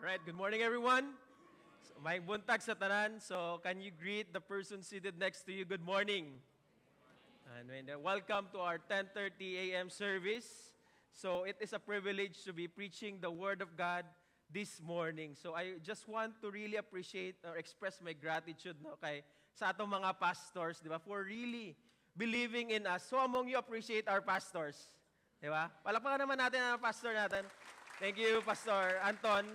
Alright, good morning everyone. So, may buntag sa tanan. So, can you greet the person seated next to you? Good morning. Welcome to our 10:30 a.m. service. So, it is a privilege to be preaching the Word of God this morning. So, I just want to really appreciate or express my gratitude sa atong mga pastors, di ba, for really believing in us. So, among you appreciate our pastors. Di ba? Palakpakan naman natin ang pastor natin. Thank you, Pastor Anton.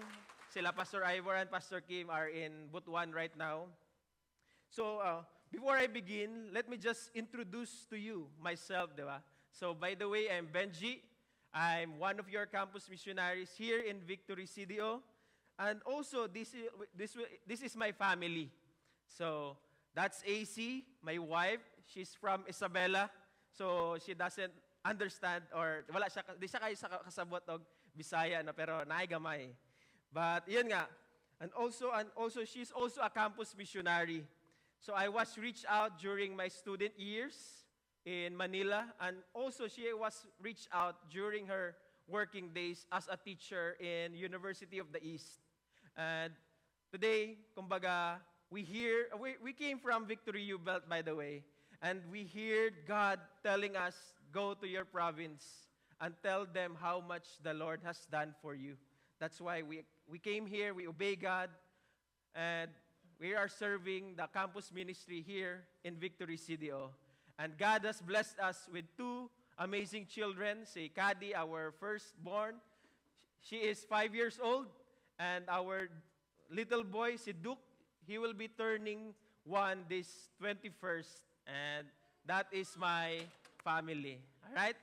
Sila Pastor Ivor and Pastor Kim are in Butuan right now. So, before I begin, let me just introduce to you myself, di ba? So, by the way, I'm Benji. I'm one of your campus missionaries here in Victory CDO. And also, this is my family. So, that's AC, my wife. She's from Isabela. So, she doesn't understand or di siya kayo kasabot og Bisaya, no? Pero naigamay. But yun nga, and also she's also a campus missionary. So I was reached out during my student years in Manila, and also she was reached out during her working days as a teacher in University of the East. And today, kumbaga, we came from Victory U Belt, by the way, and we heard God telling us, go to your province and tell them how much the Lord has done for you. That's why we came here, we obey God, and we are serving the campus ministry here in Victory CDO. And God has blessed us with two amazing children. Si Kadi, our firstborn, she is 5 years old, and our little boy, si Duke, he will be turning 1 this 21st, and that is my family. All right?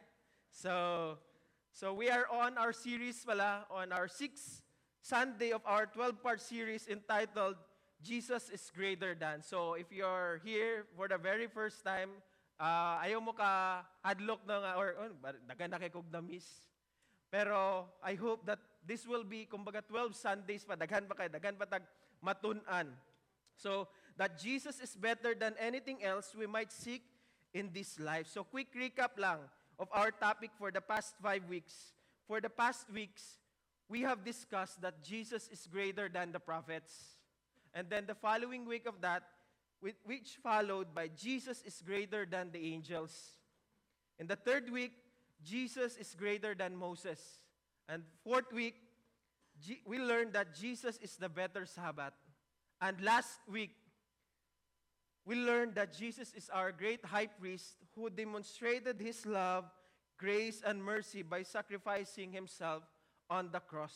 So we are on our series on our 6th Sunday of our 12-part series entitled, Jesus is Greater Than. So if you're here for the very first time, ayaw mo ka hadlok dagan na kay kog na miss. Pero I hope that this will be, kumbaga 12 Sundays pa, daghan pa tag matun-an. So that Jesus is better than anything else we might seek in this life. So quick recap lang of our topic for the past 5 weeks. For the past weeks, we have discussed that Jesus is greater than the prophets. And then the following week of that, which followed by Jesus is greater than the angels. In the third week, Jesus is greater than Moses. And fourth week, we learned that Jesus is the better Sabbath. And last week, we learned that Jesus is our great high priest who demonstrated his love, grace, and mercy by sacrificing himself on the cross.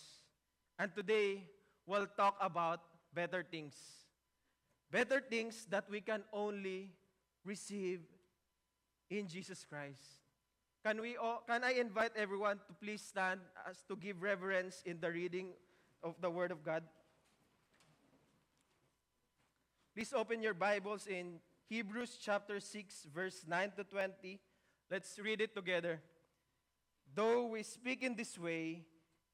And today, we'll talk about better things. Better things that we can only receive in Jesus Christ. Can I invite everyone to please stand as to give reverence in the reading of the Word of God? Please open your Bibles in Hebrews chapter 6, verse 9 to 20. Let's read it together. Though we speak in this way,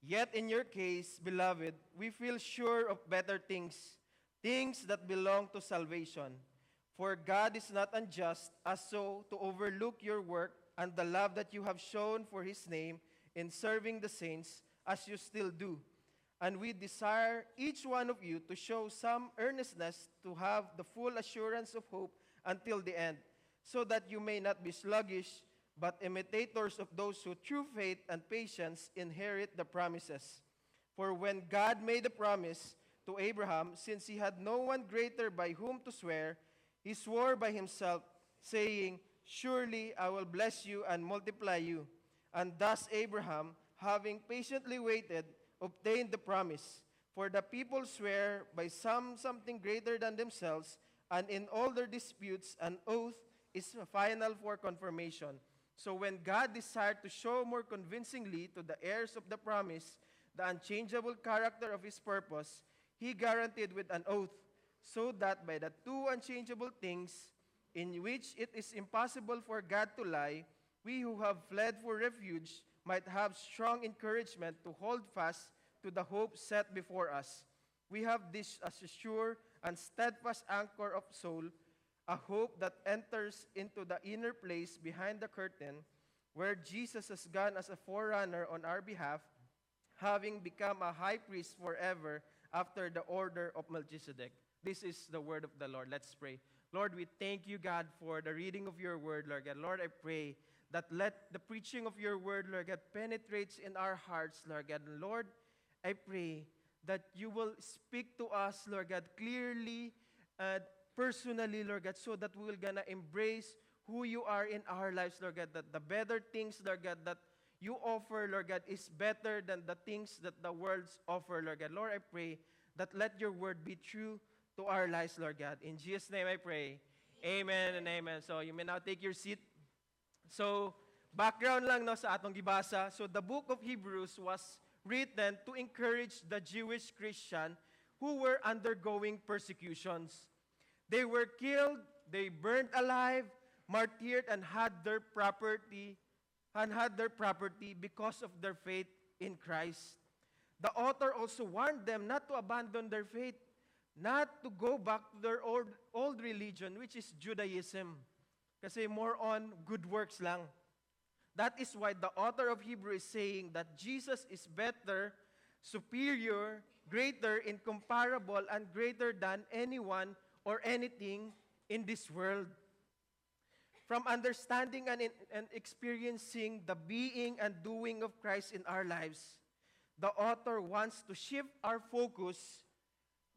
yet in your case, beloved, we feel sure of better things, things that belong to salvation. For God is not unjust as so to overlook your work and the love that you have shown for His name in serving the saints, as you still do. And we desire each one of you to show some earnestness to have the full assurance of hope until the end, so that you may not be sluggish, but imitators of those who through faith and patience inherit the promises. For when God made a promise to Abraham, since he had no one greater by whom to swear, he swore by himself, saying, surely I will bless you and multiply you. And thus Abraham, having patiently waited, obtained the promise. For the people swear by something greater than themselves, and in all their disputes, an oath is final for confirmation. So when God desired to show more convincingly to the heirs of the promise the unchangeable character of His purpose, He guaranteed with an oath, so that by the two unchangeable things in which it is impossible for God to lie, we who have fled for refuge might have strong encouragement to hold fast to the hope set before us. We have this as a sure and steadfast anchor of soul, a hope that enters into the inner place behind the curtain, where Jesus has gone as a forerunner on our behalf, having become a high priest forever after the order of Melchizedek. This is the word of the Lord. Let's pray. Lord, we thank you, God, for the reading of your word, Lord God. Lord, I pray that let the preaching of your word, Lord God, penetrates in our hearts, Lord God. And Lord, I pray that you will speak to us, Lord God, clearly, personally, Lord God, so that we will gonna embrace who you are in our lives, Lord God, that the better things, Lord God, that you offer, Lord God, is better than the things that the worlds offer, Lord God. Lord, I pray that let your word be true to our lives, Lord God. In Jesus' name I pray. Amen and amen. So you may now take your seat. So, background lang no sa atong gibasa. So the book of Hebrews was written to encourage the Jewish Christian who were undergoing persecutions. They were killed, they burned alive, martyred, and had their property because of their faith in Christ. The author also warned them not to abandon their faith, not to go back to their old religion, which is Judaism. Kasi more on good works lang. That is why the author of Hebrews is saying that Jesus is better, superior, greater, incomparable, and greater than anyone or anything in this world. From understanding and experiencing the being and doing of Christ in our lives, the author wants to shift our focus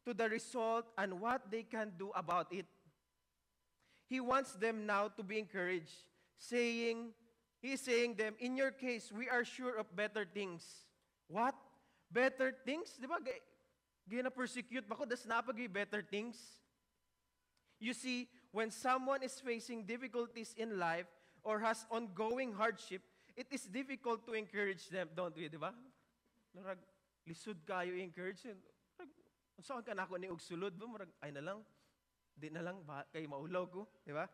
to the result and what they can do about it. He wants them now to be encouraged, He is saying them, in your case, we are sure of better things. What? Better things? Di ba? Gina-persecute ba ko? Das napag better things? You see, when someone is facing difficulties in life or has ongoing hardship, it is difficult to encourage them, don't we, di ba? Narag, lisod kayo encourage them. Saan ka na ako ni ugsulod ba? Marag, ay na lang. Di na lang, kay maulaw ko, di ba?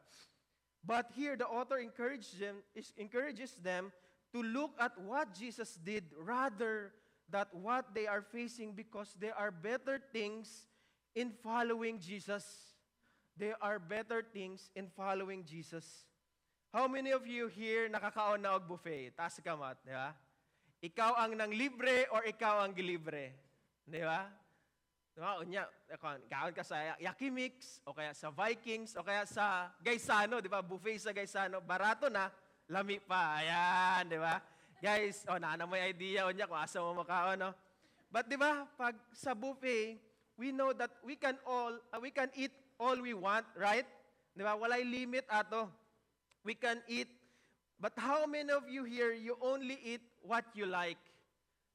But here, the author encourages them to look at what Jesus did rather than what they are facing because there are better things in following Jesus. There are better things in following Jesus. How many of you here nakakaon na og buffet? Taas kamat, di ba? Ikaw ang nang libre or ikaw ang gilibre? Di ba? Diba? Unya, kaon ka sa Yakimix, o kaya sa Vikings, o kaya sa Gaisano, di ba? Buffet sa Gaisano, barato na, lami pa. Ayan, di ba? Guys, naana mo yung idea, unya, kung asa mo makaon, no? But di ba, pag sa buffet, we know that we can eat all we want, right? Di ba? Walay limit ato. We can eat. But how many of you here, you only eat what you like?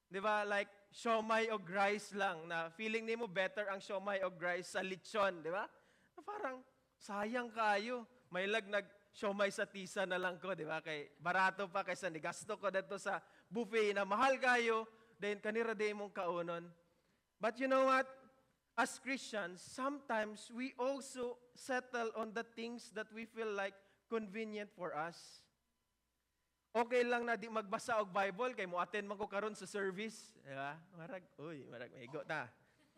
Di ba? Like, siomai o rice lang, na feeling nimo better ang siomai o rice sa lechon, di ba? Parang, sayang kayo. May lagnag siomai sa tisa na lang ko, di ba? Kay barato pa kaysa nigasto ko dito sa buffet na mahal kayo, then kanira day mong kaunon. But you know what? As Christians, sometimes we also settle on the things that we feel like convenient for us. Okay lang na di magbasa og Bible kay mo attend man ko karon sa service, di ba? Marag mahigo ta.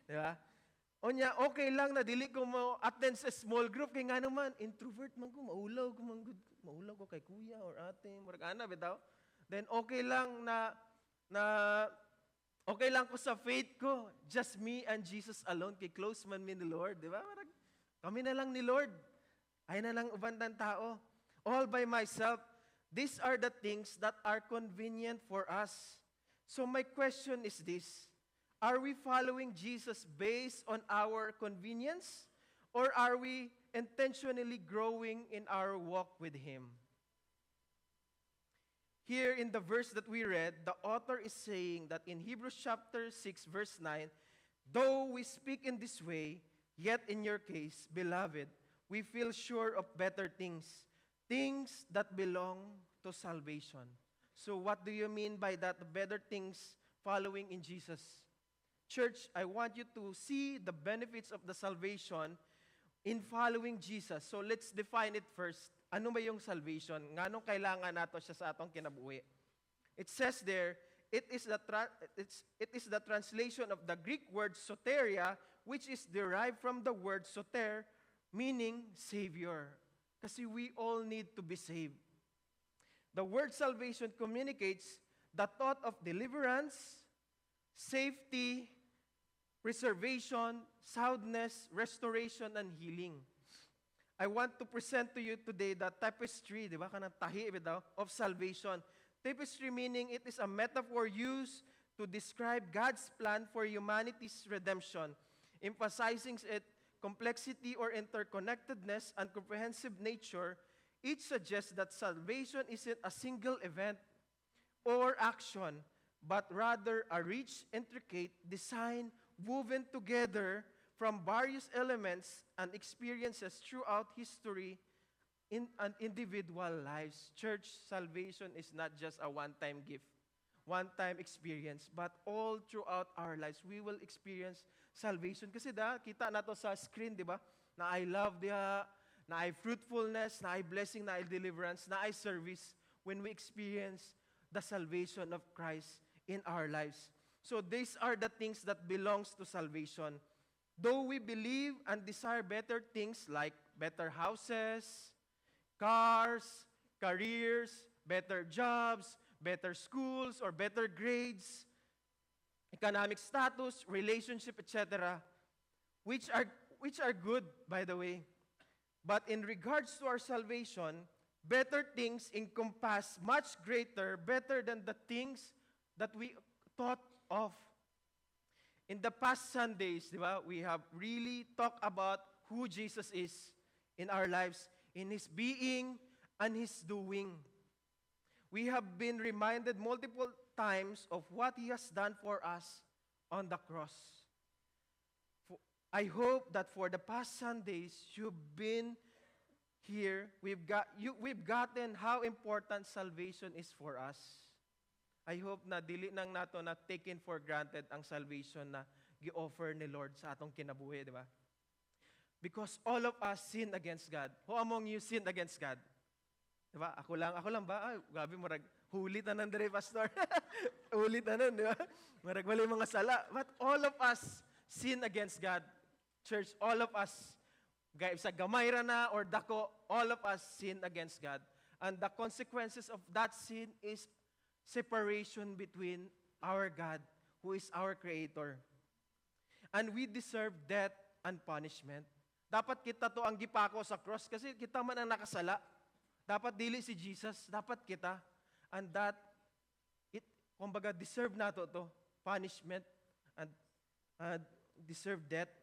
Di ba? Onya, okay lang na dili ko mo attend sa small group kay nga naman introvert man ko, maulaw ko kay kuya or ate, murag ana bitaw. Then okay lang na okay lang ko sa faith ko, just me and Jesus alone kay close man mi ni Lord, di ba? Marag kami na lang ni Lord. Ay na lang uban tang tao. All by myself. These are the things that are convenient for us. So my question is this: are we following Jesus based on our convenience, or are we intentionally growing in our walk with Him? Here in the verse that we read, the author is saying that in Hebrews chapter 6, verse 9, though we speak in this way, yet in your case, beloved, we feel sure of better things, things that belong to salvation. So what do you mean by that? Better things following in Jesus. Church, I want you to see the benefits of the salvation in following Jesus. So let's define it first. Ano ba yung salvation? Nganong kailangan nato siya sa atong kinabuhi? It says there, it is the translation of the Greek word soteria, which is derived from the word soter, meaning Savior. Kasi we all need to be saved. The word salvation communicates the thought of deliverance, safety, preservation, soundness, restoration, and healing. I want to present to you today the tapestry, di ba, kanang tahi bitaw, of salvation. Tapestry meaning it is a metaphor used to describe God's plan for humanity's redemption, emphasizing its complexity or interconnectedness and comprehensive nature. It suggests that salvation isn't a single event or action, but rather a rich, intricate design woven together from various elements and experiences throughout history in an individual lives. Church, salvation is not just a one-time gift, one-time experience, but all throughout our lives, we will experience salvation. Kasi kita na to sa screen, di ba? Na I love diha, na I fruitfulness, na I blessing, na I deliverance, na I service when we experience the salvation of Christ in our lives. So these are the things that belongs to salvation. Though we believe and desire better things like better houses, cars, careers, better jobs, better schools, or better grades, economic status, relationship, etc., which are good, by the way. But in regards to our salvation, better things encompass much greater, better than the things that we thought of. In the past Sundays, di ba, we have really talked about who Jesus is in our lives, in His being and His doing. We have been reminded multiple times of what He has done for us on the cross. I hope that for the past Sundays, you've been here, we've gotten how important salvation is for us. I hope na dili nang nato na taken for granted ang salvation na gi-offer ni Lord sa atong kinabuhi, di ba? Because all of us sin against God. Who among you sinned against God? Di ba? Ako lang ba? Ay, gabi marag huli tanan dire, pastor. Huli tanan, di ba? Marag wala mga sala. But all of us sin against God. Church, all of us, sa gamay ra na or dako, all of us sin against God. And the consequences of that sin is separation between our God, who is our Creator. And we deserve death and punishment. Dapat kita to ang gipako sa cross kasi kita man ang nakasala. Dapat dili si Jesus, dapat kita. And that, kumbaga, deserve nato to, punishment and deserve death.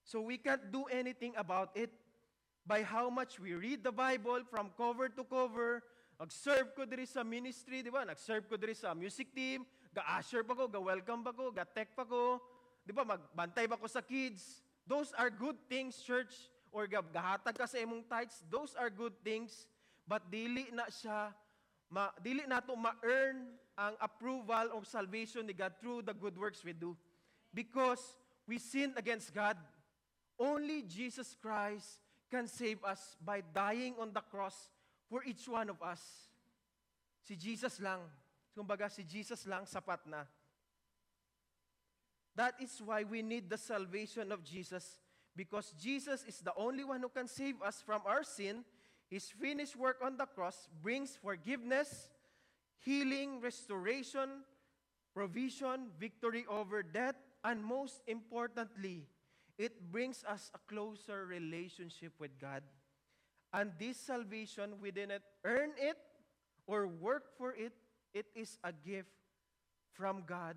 So we can't do anything about it by how much we read the Bible from cover to cover. Nag-serve ko diri sa ministry, di ba? Nag-serve ko diri sa music team, ga-usher pa ko, ga-welcome pa ko, ga-tech pa ko, di ba? Magbantay pa ko sa kids. Those are good things, church. Or gahatag ka sa imong tithes. Those are good things. But dili na to ma-earn ang approval of salvation ni God through the good works we do. Because we sinned against God. Only Jesus Christ can save us by dying on the cross for each one of us. Si Jesus lang. Kumbaga, si Jesus lang sapat na. That is why we need the salvation of Jesus, because Jesus is the only one who can save us from our sin. His finished work on the cross brings forgiveness, healing, restoration, provision, victory over death, and most importantly, it brings us a closer relationship with God. And this salvation, we didn't earn it or work for it. It is a gift from God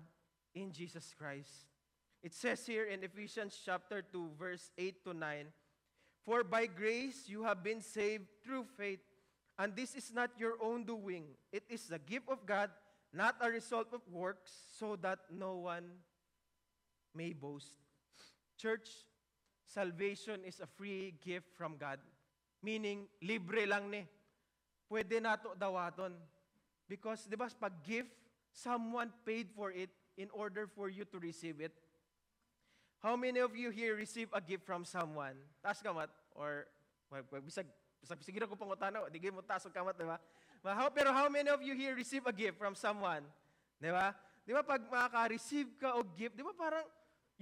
in Jesus Christ. It says here in Ephesians chapter 2, verse 8 to 9, "For by grace you have been saved through faith, and this is not your own doing. It is the gift of God, not a result of works, so that no one may boast." Church, salvation is a free gift from God. Meaning, libre lang ni. Pwede nato dawaton. Because, di ba, pag gift, someone paid for it in order for you to receive it. How many of you here receive a gift from someone? Taas kamat? Or, bisag siguro ko pangutana, di mo taas o kamat, di ba? Pero how many of you here receive a gift from someone? Di ba? Di ba, pag makaka-receive ka o gift, di ba parang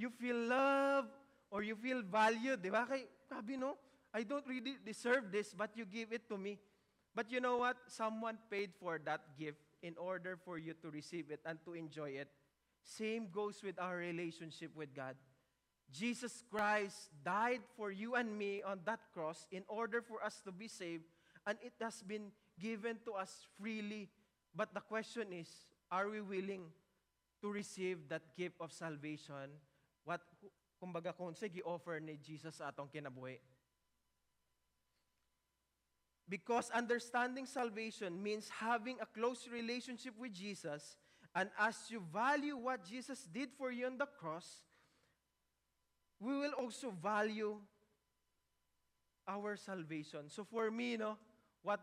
you feel love or you feel valued, di ba? Sabi, no? I don't really deserve this, but you give it to me. But you know what? Someone paid for that gift in order for you to receive it and to enjoy it. Same goes with our relationship with God. Jesus Christ died for you and me on that cross in order for us to be saved, and it has been given to us freely. But the question is, are we willing to receive that gift of salvation? What, kumbaga kung sige, offer ni Jesus sa atong kinabuhi. Because understanding salvation means having a close relationship with Jesus, and as you value what Jesus did for you on the cross, we will also value our salvation. So for me, what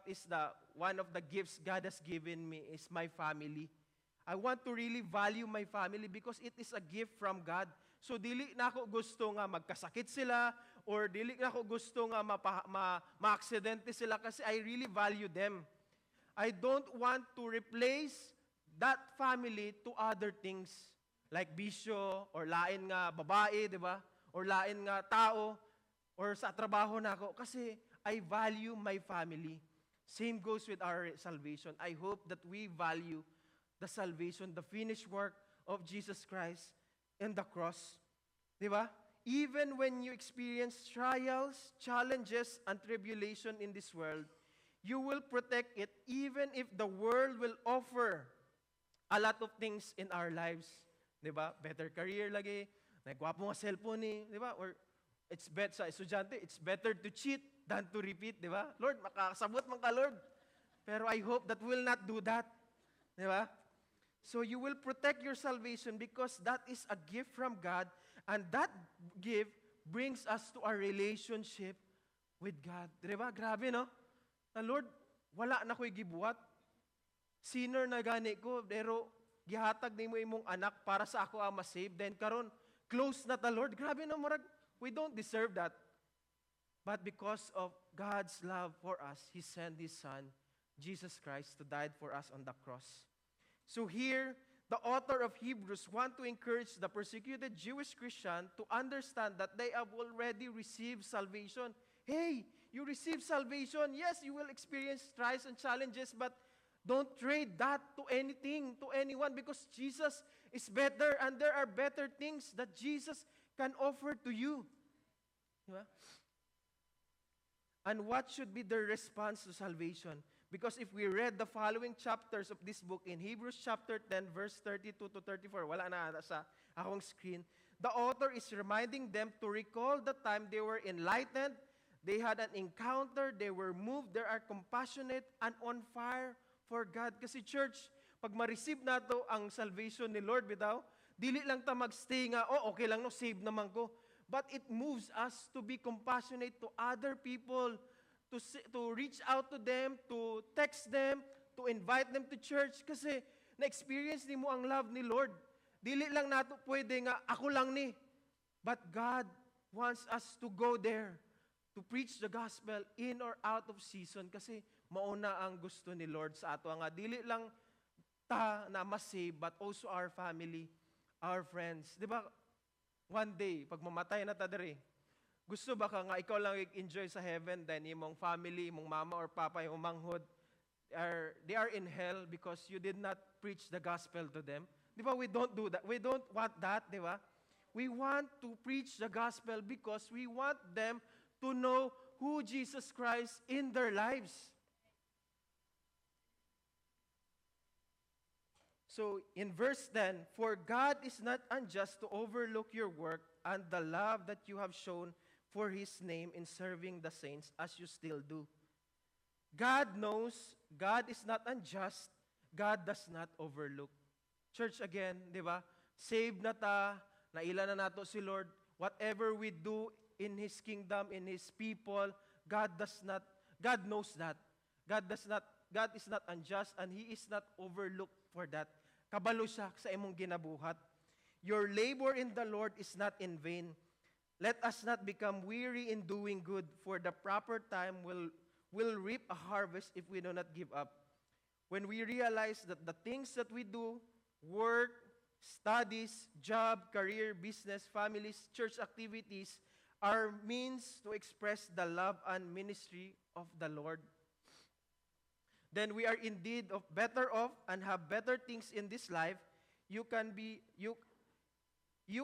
is the one of the gifts God has given me is my family. I want to really value my family because it is a gift from God. So dili na ako gusto nga magkasakit sila or dili na ako gusto nga ma-aksidente sila kasi I really value them. I don't want to replace that family to other things like bisyo or lain nga babae, di ba? Or lain nga tao or sa trabaho na ako kasi I value my family. Same goes with our salvation. I hope that we value the salvation, the finished work of Jesus Christ in the cross. Di ba? Even when you experience trials, challenges, and tribulation in this world, you will protect it even if the world will offer a lot of things in our lives. Di ba? Better career lagi, nagwapo nga cellphone ni, di ba? Or it's better sa estudyante, it's better to cheat than to repeat, di ba? Lord, makakasabot man ka, Lord. Pero I hope that we'll not do that. Di ba? So you will protect your salvation because that is a gift from God, and that gift brings us to our relationship with God. Di ba? Grabe, no? Na Lord, wala na ko'y gibuhat. Sinner na gani ko, pero gihatag ni mo imong anak para sa ako ang masave. Then karon close na ta, Lord. Grabe, no? Murag, we don't deserve that. But because of God's love for us, He sent His Son, Jesus Christ, to die for us on the cross. So here, the author of Hebrews want to encourage the persecuted Jewish Christian to understand that they have already received salvation. Hey, you received salvation. Yes, you will experience trials and challenges, but don't trade that to anything, to anyone, because Jesus is better and there are better things that Jesus can offer to you. Diba? And what should be the response to salvation? Because if we read the following chapters of this book in Hebrews chapter 10, verse 32 to 34, wala na sa akong screen, the author is reminding them to recall the time they were enlightened, they had an encounter, they were moved, they are compassionate and on fire for God. Kasi church, pag ma-receive nato ang salvation ni Lord bitaw, dili lang ta magstay nga, okay lang no, save naman ko. But it moves us to be compassionate to other people, to reach out to them, to text them, to invite them to church. Kasi na-experience ni mo ang love ni Lord. Dili lang nato pwede nga, ako lang ni. But God wants us to go there, to preach the gospel in or out of season. Kasi mauna ang gusto ni Lord sa ato nga. Dili lang ta na masave, but also our family, our friends. Di ba, one day, pag mamatay na ta dere, gusto ba ka nga ikaw lang enjoy sa heaven, then imong family, imong mama or papa, imong manghod, they are in hell because you did not preach the gospel to them? Di ba, we don't do that. We don't want that, di ba? We want to preach the gospel because we want them to know who Jesus Christ in their lives. So in verse 10, for God is not unjust to overlook your work and the love that you have shown for His name in serving the saints as you still do. God knows, God is not unjust, God does not overlook. Church, again, di ba? Saved na ta, naila na nato si Lord. Whatever we do in His kingdom, in His people, God knows that. God is not unjust and He is not overlooked for that. Kabalo siya sa imong ginabuhat. Your labor in the Lord is not in vain. Let us not become weary in doing good, for the proper time will reap a harvest if we do not give up. When we realize that the things that we do, work, studies, job, career, business, families, church activities, are means to express the love and ministry of the Lord, then we are indeed better off and have better things in this life you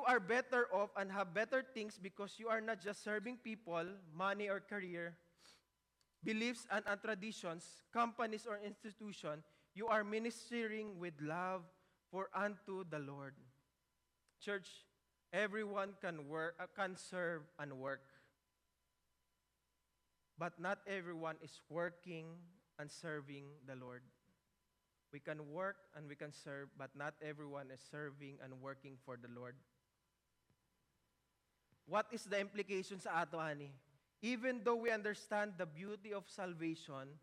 are better off and have better things because you are not just serving people, money or career, beliefs and traditions, companies or institution. You are ministering with love for unto the Lord. Church, everyone can serve and work, but not everyone is working and serving the Lord. We can work and we can serve, but not everyone is serving and working for the Lord. What is the implication sa ato, ani? Even though we understand the beauty of salvation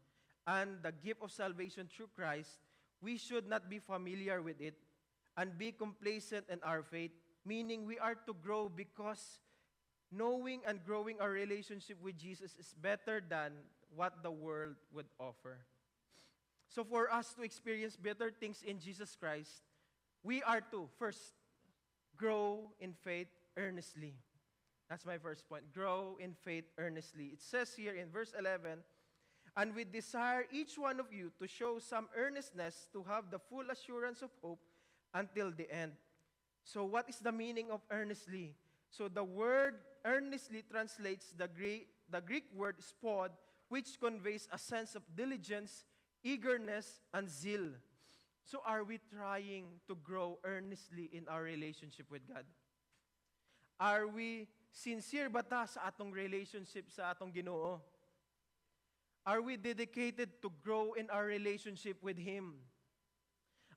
and the gift of salvation through Christ, we should not be familiar with it and be complacent in our faith, meaning we are to grow because knowing and growing our relationship with Jesus is better than what the world would offer. So for us to experience better things in Jesus Christ, we are to, first, grow in faith earnestly. That's my first point. Grow in faith earnestly. It says here in verse 11, "And we desire each one of you to show some earnestness to have the full assurance of hope until the end." So what is the meaning of earnestly? So the word earnestly translates the Greek word spod, which conveys a sense of diligence, eagerness, and zeal. So are we trying to grow earnestly in our relationship with God? Are we sincere ba ta sa atong relationship sa atong Ginoo? Are we dedicated to grow in our relationship with Him?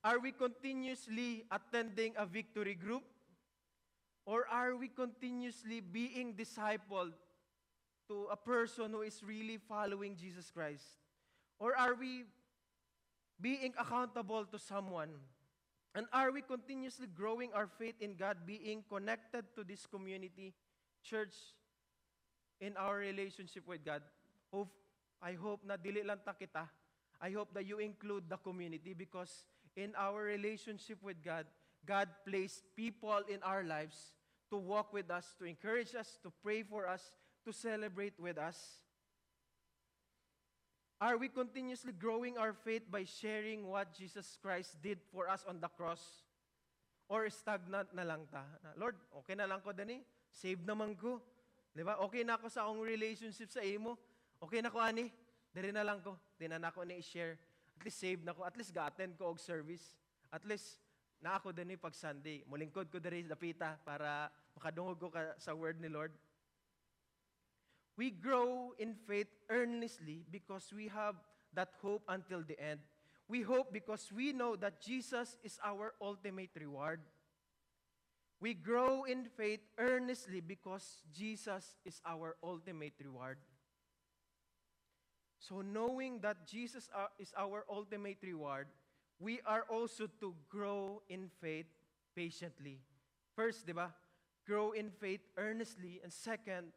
Are we continuously attending a victory group? Or are we continuously being discipled to a person who is really following Jesus Christ? Or are we being accountable to someone? And are we continuously growing our faith in God, being connected to this community, church, in our relationship with God? I hope na dili lang ta kita. I hope that you include the community because in our relationship with God, God placed people in our lives to walk with us, to encourage us, to pray for us, to celebrate with us. Are we continuously growing our faith by sharing what Jesus Christ did for us on the cross? Or stagnant na lang ta? Lord, okay na lang ko dani. Save naman ko. Di ba? Okay na ako sa akong relationship sa imo. Okay na ko, ani. Dari na lang ko. Di na ako ni-share. At least save na ko. At least ga-attend ko og service. At least na ako dani pag Sunday. Mulingkod ko dari dapita para makadungog ko sa word ni Lord. We grow in faith earnestly because we have that hope until the end. We hope because we know that Jesus is our ultimate reward. We grow in faith earnestly because Jesus is our ultimate reward. So knowing that Jesus is our ultimate reward, we are also to grow in faith patiently. First, di ba? Grow in faith earnestly. And second,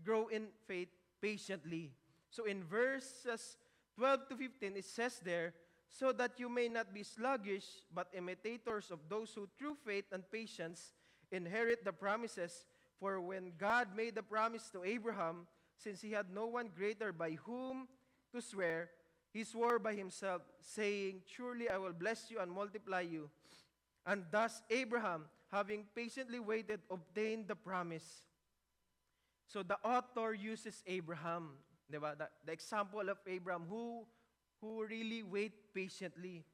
grow in faith patiently. So in verses 12 to 15, it says there, "So that you may not be sluggish, but imitators of those who through faith and patience inherit the promises. For when God made the promise to Abraham, since he had no one greater by whom to swear, he swore by himself, saying, 'Surely I will bless you and multiply you.' And thus Abraham, having patiently waited, obtained the promise." So the author uses Abraham, diba? The example of Abraham who really wait patiently.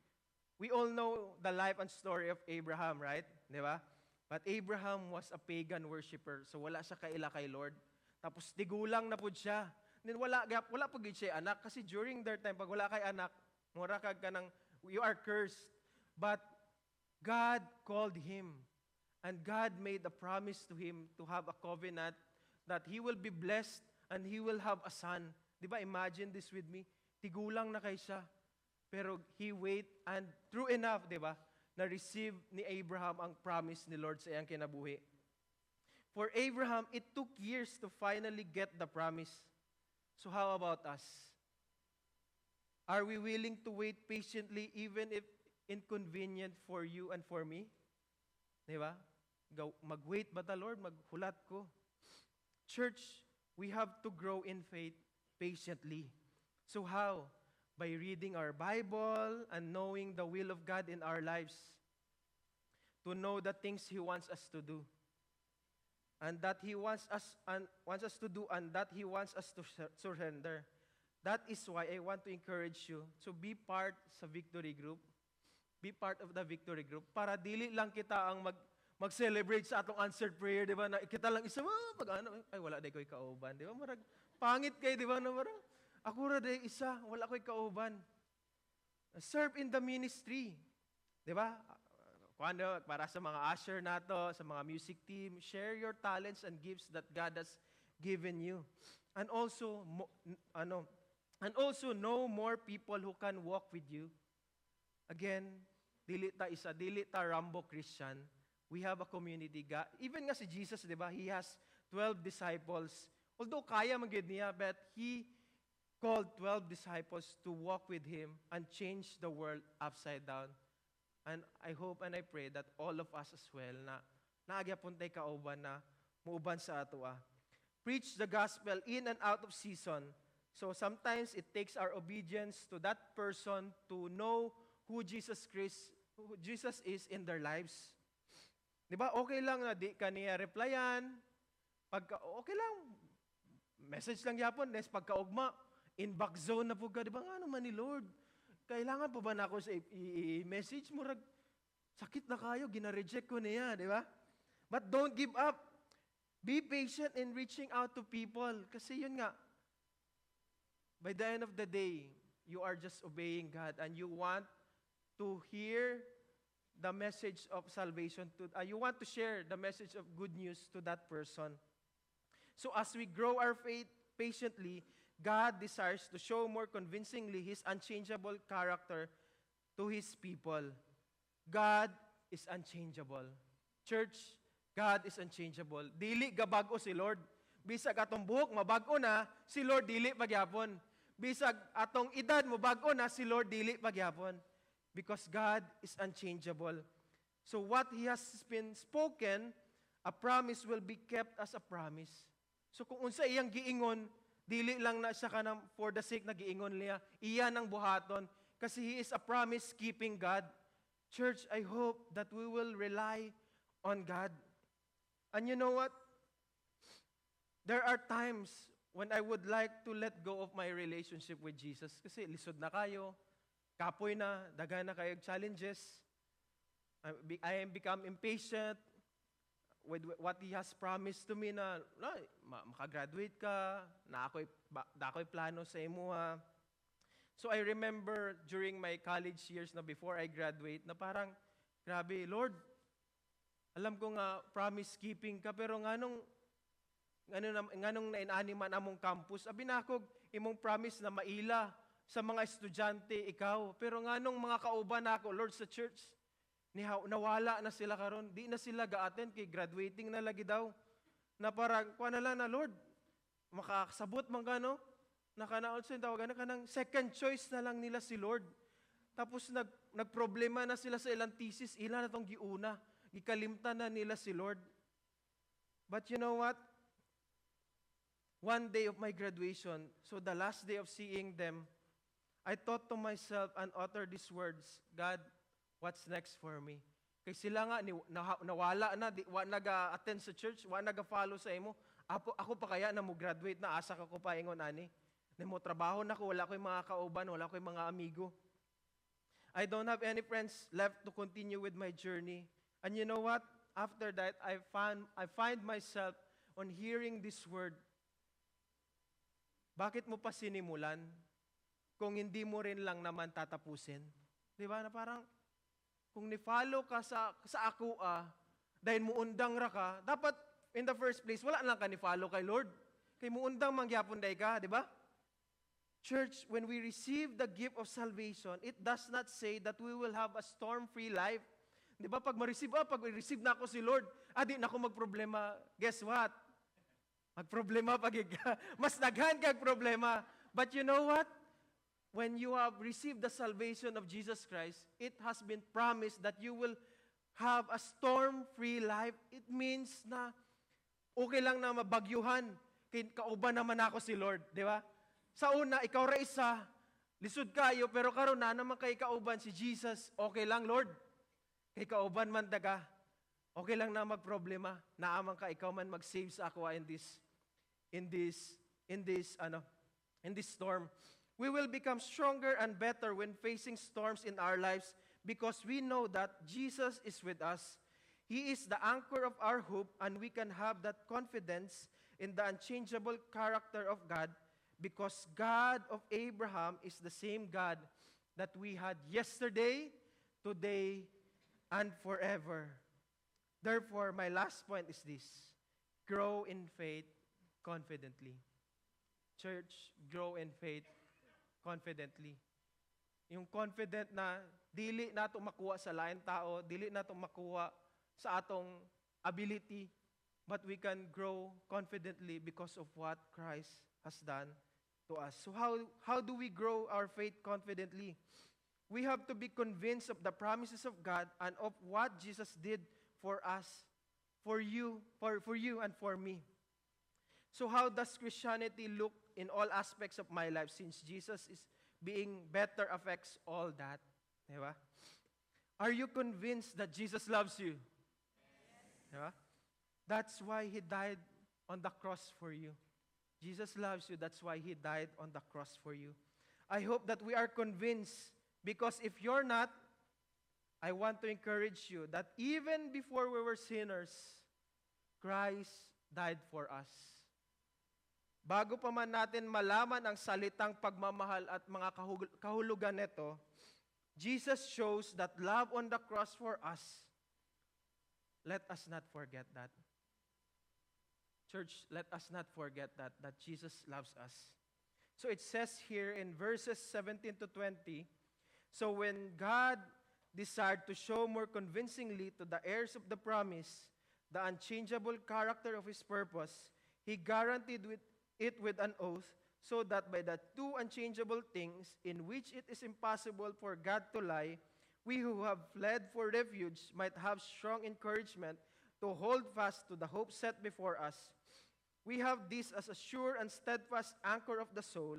We all know the life and story of Abraham, right? Diba? But Abraham was a pagan worshiper, so wala siya kaila kay Lord. Tapos tigulang na pud siya. Then wala pud gid siya anak kasi during their time pag wala kay anak, mura kag kanang you are cursed. But God called him and God made a promise to him to have a covenant that he will be blessed and he will have a son. Di ba? Imagine this with me. Tigulang na kay siya. Pero he wait and true enough, di ba? Na-receive ni Abraham ang promise ni Lord sa iyang kinabuhi. For Abraham, it took years to finally get the promise. So how about us? Are we willing to wait patiently even if inconvenient for you and for me? Di ba? Mag-wait ba ta, Lord? Maghulat ko. Church, we have to grow in faith patiently. So how? By reading our Bible and knowing the will of God in our lives. to know the things He wants us to do. And that He wants us to do, and that He wants us to surrender. That is why I want to encourage you to be part sa victory group. Be part of the victory group. Para dili lang kita ang mag-celebrate sa atong answered prayer, di ba? Na kita lang isa, ay wala day ko'y kauban. Di ba? Marag, pangit kayo, di ba? Na marag, ako ra day isa, wala ko'y kauban. Serve in the ministry. Di ba? Para sa mga usher nato, sa mga music team, share your talents and gifts that God has given you. And also, know more people who can walk with you. Again, dili ta Rambo Christian. We have a community. Even nga si Jesus, di ba? He has 12 disciples. Although kaya magid niya, but He called 12 disciples to walk with Him and change the world upside down. And I hope and I pray that all of us as well na naagyapon tay kauban na muuban sa ato. Preach the gospel in and out of season. So sometimes it takes our obedience to that person to know who Jesus is in their lives. Di ba? Okay lang na di ka niya replyan. Okay lang. Message lang yapon. Nes pagkaugma, inbox zone na po ka. Di ba nga naman ni Lord? Kailangan pa ba na ako sa i-message mo? Sakit na kayo, gina-reject ko niya. Di ba? But don't give up. Be patient in reaching out to people. Kasi yun nga, by the end of the day, you are just obeying God and you want to hear the message of salvation. You want to share the message of good news to that person. So as we grow our faith patiently, God desires to show more convincingly His unchangeable character to His people. God is unchangeable. Church, God is unchangeable. Dili gabago si Lord. Bisag atong buhok, mabago na, si Lord dili pagyapon. Bisag atong edad, mabago na, si Lord dili pagyapon. Because God is unchangeable. So what He has been spoken, a promise will be kept as a promise. So kung unsa iyang giingon, dili lang na siya kanang for the sake na giingon niya, iya nang buhaton. Kasi He is a promise-keeping God. Church, I hope that we will rely on God. And you know what? There are times when I would like to let go of my relationship with Jesus. Kasi lisod na kayo, kapoy na, dagan na kayo challenges. I am become impatient with what He has promised to me na makagraduate ka, na ako'y plano sa imo ha. So I remember during my college years na before I graduate, na parang, grabe, Lord, alam ko nga promise keeping ka, pero nganong nainaniman among campus, abinakog imong promise na maila sa mga estudyante ikaw. Pero nganong mga kauban ako, Lord, sa church, nawala na sila karon, di na sila ga-attend kay graduating na lagi daw. Na parang, kuha na lang na, Lord, makakasabot man gano, nakanaon sa tawagan na kanang second choice na lang nila si Lord. Tapos nagproblema na sila sa ilang thesis, ilan na tong giuna, ikalimtan na nila si Lord. But you know what? One day of my graduation, so the last day of seeing them, I thought to myself and uttered these words, God, what's next for me? Kasi sila nga, nawala na, wa naga-attend sa church, wa naga-follow sa imo. Ako pa kaya na mo graduate na, asa ka ko pa ingon ani. Na mo trabaho na ko, wala ko'y mga kauban, wala ko'y mga amigo. I don't have any friends left to continue with my journey. And you know what? After that, I find myself on hearing this word. Bakit mo pa sinimulan kung hindi mo rin lang naman tatapusin? Di ba? Na parang, kung ni-follow ka sa ako, dahil muundang ra ka, dapat, in the first place, wala lang ka ni-follow kay Lord. Kay muundang mangyapon day ka, di ba? Church, when we receive the gift of salvation, it does not say that we will have a storm-free life. Di ba? Pag ma-receive na ako si Lord, di na ako magproblema. Guess what? Magproblema pag mas daghan kag problema. But you know what? When you have received the salvation of Jesus Christ, it has been promised that you will have a storm-free life. It means na okay lang na mabagyuhan. Kauban naman ako si Lord, di ba? Sa una, ikaw ra isa, lisod kayo, pero karon na naman kay kauban si Jesus, okay lang, Lord. Kay kauban man daga. Okay lang na magproblema. Naaman ka, ikaw man mag-save sa ako in this storm. We will become stronger and better when facing storms in our lives because we know that Jesus is with us. He is the anchor of our hope, and we can have that confidence in the unchangeable character of God because God of Abraham is the same God that we had yesterday, today, and forever. Therefore, my last point is this: grow in faith confidently. Church, grow in faith confidently. Yung confident na dili nato makuha sa lain tao, dili nato makuha sa atong ability, but we can grow confidently because of what Christ has done to us. So how do we grow our faith confidently? We have to be convinced of the promises of God and of what Jesus did for us, for you and for me. So how does Christianity look in all aspects of my life since Jesus is being better affects all that? Diba? Are you convinced that Jesus loves you? Diba? That's why He died on the cross for you. Jesus loves you. That's why He died on the cross for you. I hope that we are convinced, because if you're not, I want to encourage you that even before we were sinners, Christ died for us. Bago pa man natin malaman ang salitang pagmamahal at mga kahulugan nito, Jesus shows that love on the cross for us. Let us not forget that. Church, let us not forget that Jesus loves us. So it says here in verses 17 to 20, so when God desired to show more convincingly to the heirs of the promise the unchangeable character of His purpose, He guaranteed it with an oath, so that by the two unchangeable things in which it is impossible for God to lie, we who have fled for refuge might have strong encouragement to hold fast to the hope set before us. We have this as a sure and steadfast anchor of the soul,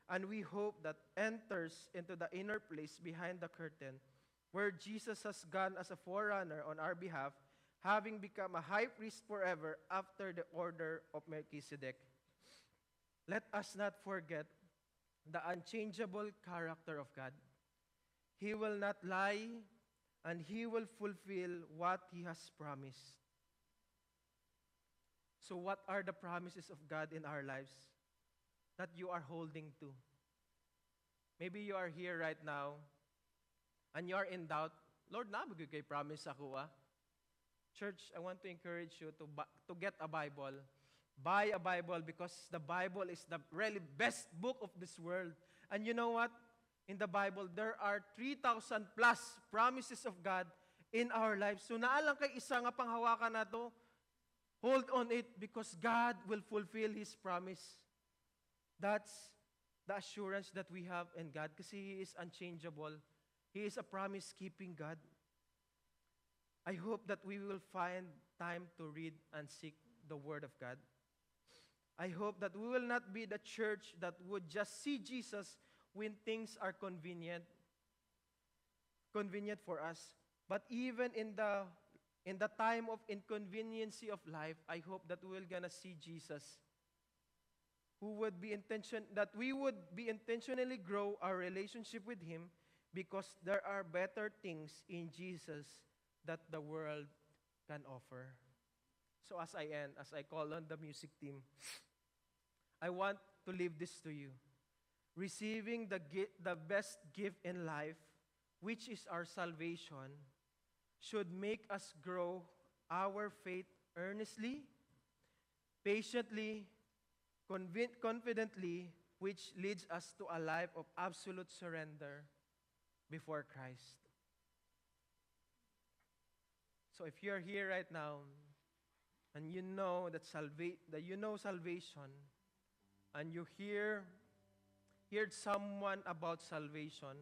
and we hope that enters into the inner place behind the curtain, where Jesus has gone as a forerunner on our behalf, having become a high priest forever after the order of Melchizedek. Let us not forget the unchangeable character of God. He will not lie, and He will fulfill what He has promised. So what are the promises of God in our lives that you are holding to? Maybe you are here right now, and you are in doubt. Lord, nabagay kay promise ako ah. Church, I want to encourage you to get a Bible. Buy a Bible, because the Bible is the really best book of this world. And you know what? In the Bible, there are 3,000 plus promises of God in our lives. So naalang kay isa nga panghawakan na to, hold on it, because God will fulfill His promise. That's the assurance that we have in God, kasi He is unchangeable. He is a promise-keeping God. I hope that we will find time to read and seek the Word of God. I hope that we will not be the church that would just see Jesus when things are convenient for us. But even in the time of inconveniency of life, I hope that we will gonna see Jesus, that we would be intentionally grow our relationship with Him, because there are better things in Jesus that the world can offer. So as I end, as I call on the music team, I want to leave this to you. Receiving the best gift in life, which is our salvation, should make us grow our faith earnestly, patiently, confidently, which leads us to a life of absolute surrender before Christ. So if you're here right now, and you know that salvation, and you heard someone about salvation,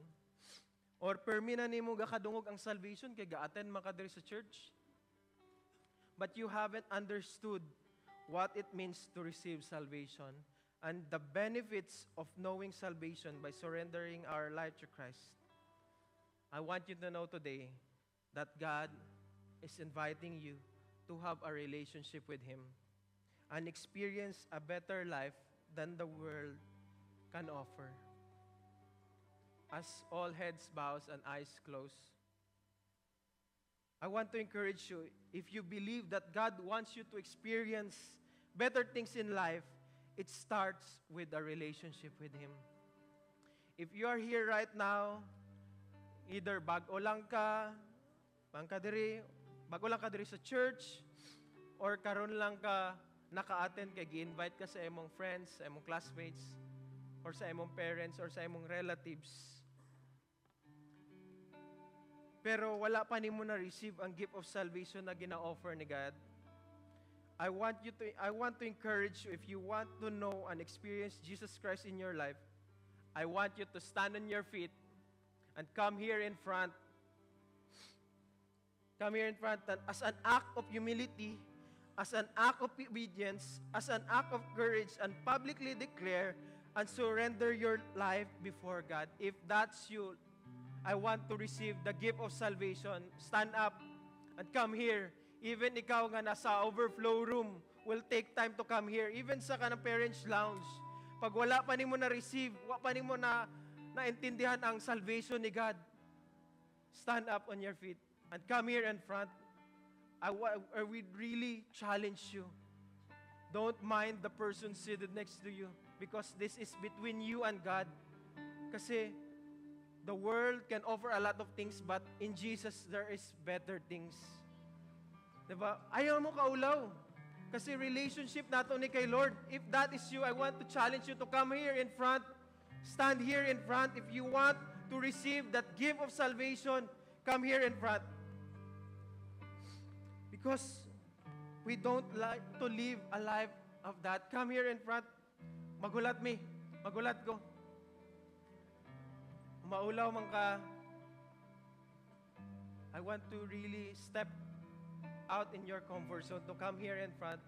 or permina nimo gakadungog ang salvation kay ga-attend man ka diri sa church, but you haven't understood what it means to receive salvation and the benefits of knowing salvation by surrendering our life to Christ, I want you to know today that God is inviting you to have a relationship with Him and experience a better life than the world can offer. As all heads bows and eyes close, I want to encourage you, if you believe that God wants you to experience better things in life, it starts with a relationship with Him. If you are here right now, either bago lang ka diri sa church, or karon lang ka naka-attend kay gi-invite ka sa imong friends, sa imong classmates, or sa imong parents, or sa imong relatives. Pero wala pa nimo na receive ang gift of salvation na gina-offer ni God. I want to encourage you, if you want to know and experience Jesus Christ in your life, I want you to stand on your feet and come here in front. Come here in front and as an act of humility, as an act of obedience, as an act of courage, and publicly declare and surrender your life before God. If that's you, I want to receive the gift of salvation. Stand up and come here. Even ikaw nga nasa overflow room will take time to come here. Even sa kanang parents lounge. Pag wala pa nimo na-receive, wala pa nimo na naintindihan ang salvation ni God, stand up on your feet and come here in front. I would really challenge you. Don't mind the person seated next to you because this is between you and God. Kasi the world can offer a lot of things, but in Jesus, there is better things. Diba? Ayaw mo kaulaw. Kasi relationship nato ni kay Lord. If that is you, I want to challenge you to come here in front. Stand here in front. If you want to receive that gift of salvation, come here in front. Because we don't like to live a life of that. Come here in front. Magulat mi. Magulat ko. Maulaw man ka, I want to really step out in your comfort zone to come here in front.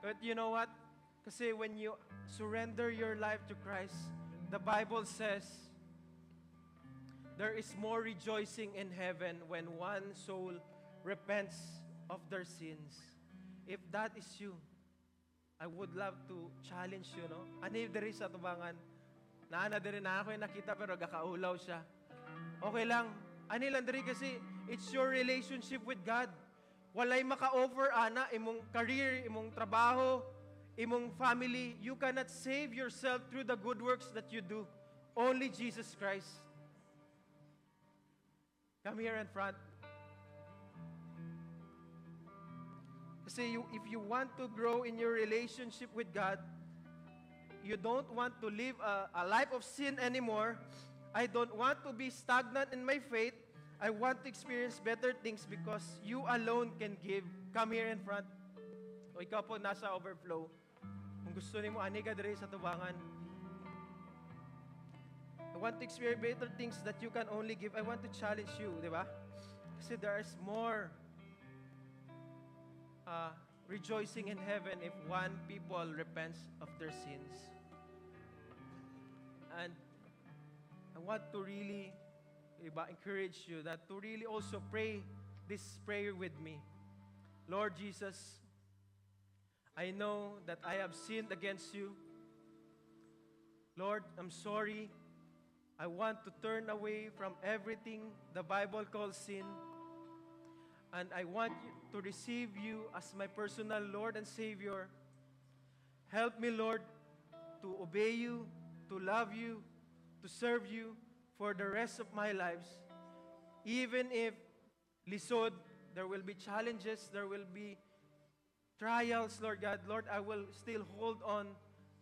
But you know what? Kasi when you surrender your life to Christ, the Bible says, there is more rejoicing in heaven when one soul repents of their sins. If that is you, I would love to challenge you, no? Ani diri sa tubangan, naana diri na ako yung nakita pero gakaulaw siya. Okay lang. Ani lang diri kasi it's your relationship with God. Walay maka-offer ana imong career, imong trabaho, imong family. You cannot save yourself through the good works that you do. Only Jesus Christ. Come here in front. Kasi if you want to grow in your relationship with God, you don't want to live a life of sin anymore. I don't want to be stagnant in my faith. I want to experience better things because you alone can give. Come here in front. O ikaw po nasa overflow. Kung gusto niyo, ani ka diri sa tubangan. I want to experience better things that you can only give. I want to challenge you, di ba? Kasi there is more rejoicing in heaven if one people repents of their sins. And I want to really encourage you that to really also pray this prayer with me. Lord Jesus, I know that I have sinned against you. Lord, I'm sorry. I want to turn away from everything the Bible calls sin. And I want to receive you as my personal Lord and Savior. Help me, Lord, to obey you, to love you, to serve you for the rest of my lives. Even if, lisod, there will be challenges, there will be trials, Lord God. Lord, I will still hold on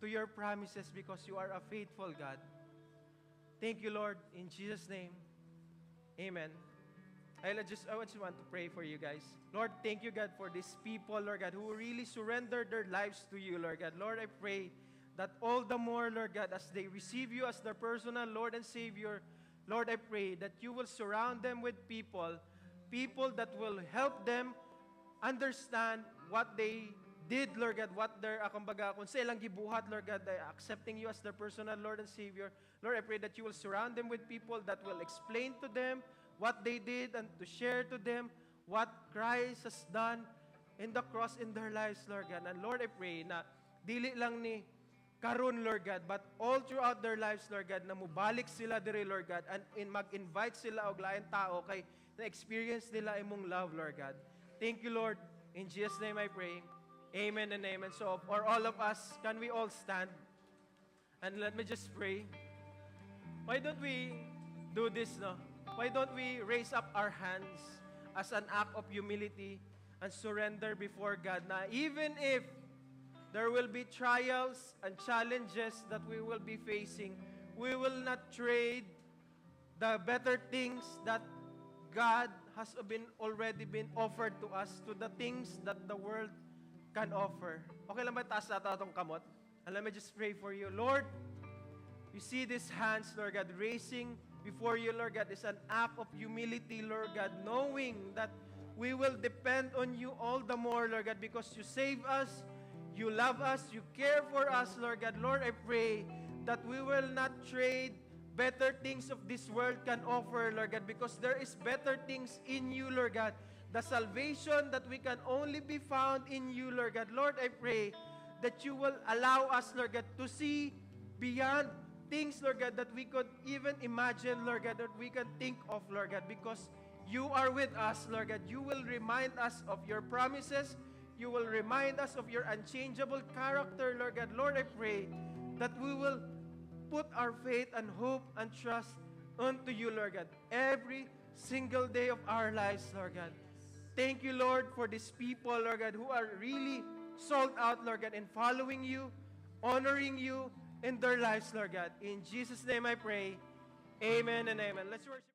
to your promises because you are a faithful God. Thank you, Lord. In Jesus' name, amen. I just want to pray for you guys. Lord, thank you, God, for these people, Lord God, who really surrendered their lives to you, Lord God. Lord, I pray that all the more, Lord God, as they receive you as their personal Lord and Savior, Lord, I pray that you will surround them with people that will help them understand what they did, Lord God, what their, kung sailang gibuhat, Lord God, accepting you as their personal Lord and Savior. Lord, I pray that you will surround them with people that will explain to them what they did and to share to them what Christ has done in the cross in their lives, Lord God. And Lord, I pray na dili lang ni karon, Lord God, but all throughout their lives, Lord God, na mubalik sila diri, Lord God, and mag-invite sila og lain tao kay na-experience nila imong love, Lord God. Thank you, Lord. In Jesus' name I pray. Amen and amen. So, for all of us, can we all stand? And let me just pray. Why don't we do this, no? Why don't we raise up our hands as an act of humility and surrender before God na even if there will be trials and challenges that we will be facing, we will not trade the better things that God has already been offered to us to the things that the world can offer. Okay lang ba taas natin itong kamot? And let me just pray for you. Lord, you see these hands, Lord God, raising before you, Lord God, is an act of humility, Lord God, knowing that we will depend on you all the more, Lord God, because you save us, you love us, you care for us, Lord God. Lord, I pray that we will not trade better things of this world can offer, Lord God, because there is better things in you, Lord God. The salvation that we can only be found in you, Lord God. Lord, I pray that you will allow us, Lord God, to see beyond things, Lord God, that we could even imagine, Lord God, that we can think of, Lord God, because you are with us, Lord God. You will remind us of your promises. You will remind us of your unchangeable character, Lord God. Lord, I pray that we will put our faith and hope and trust unto you, Lord God, every single day of our lives, Lord God. Thank you, Lord, for these people, Lord God, who are really sold out, Lord God, in following you, honoring you in their lives, Lord God. In Jesus' name I pray. Amen and amen. Let's worship.